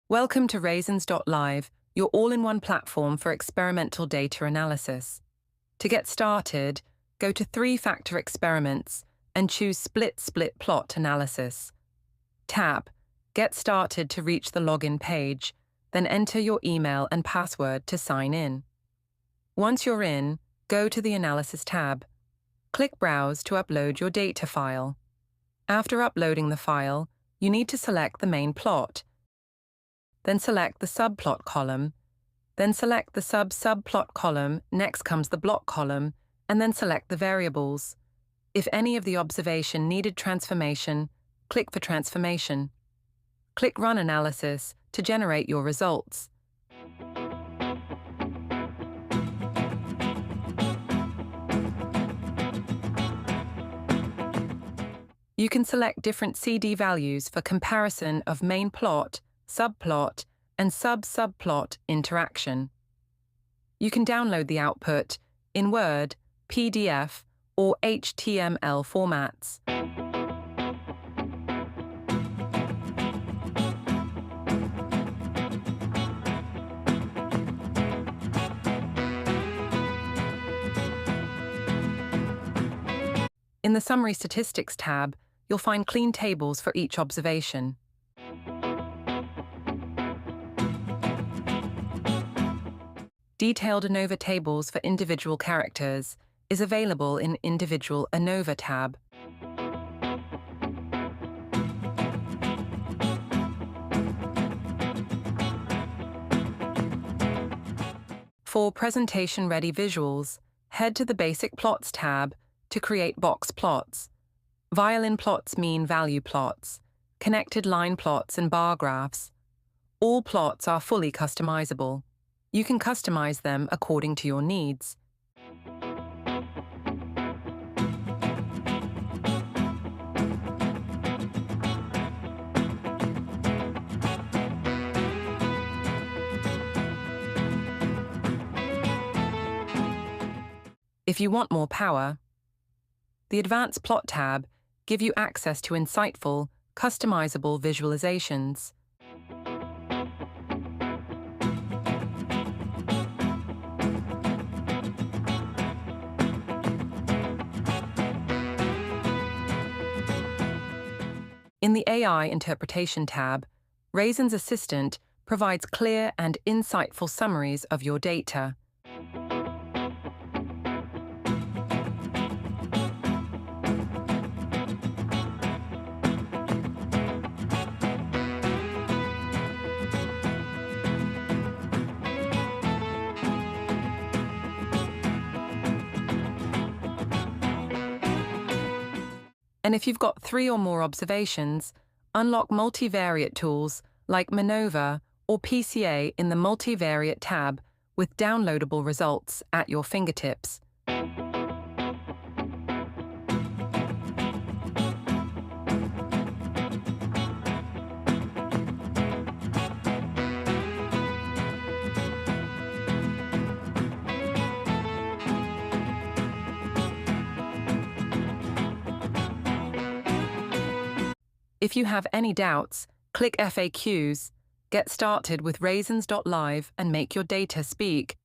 Welcome to Raisins.live, your all-in-one platform for experimental data analysis. To get started, go to three-factor experiments and choose split-split plot analysis. Tap Get Started to reach the login page, then enter your email and password to sign in. Once you're in, go to the Analysis tab. Click Browse to upload your data file. After uploading the file, you need to select the main plot. Then select the subplot column. Then select the sub-subplot column, next comes the block column, and then select the variables. If any of the observation needed transformation, click for transformation. Click Run Analysis to generate your results. You can select different CD values for comparison of main plot, subplot, and sub-subplot interaction. You can download the output in Word, PDF, or HTML formats. In the Summary Statistics tab, you'll find clean tables for each observation. Detailed ANOVA tables for individual characters is available in Individual ANOVA tab. For presentation-ready visuals, head to the Basic Plots tab to create box plots. Violin plots mean value plots, connected line plots and bar graphs. All plots are fully customizable. You can customize them according to your needs. If you want more power, the Advanced Plot tab gives you access to insightful, customizable visualizations. In the AI Interpretation tab, Raisins Assistant provides clear and insightful summaries of your data. And if you've got 3 or more observations, unlock multivariate tools like MANOVA or PCA in the Multivariate tab with downloadable results at your fingertips. If you have any doubts, click FAQs, get started with Raisins.live and make your data speak.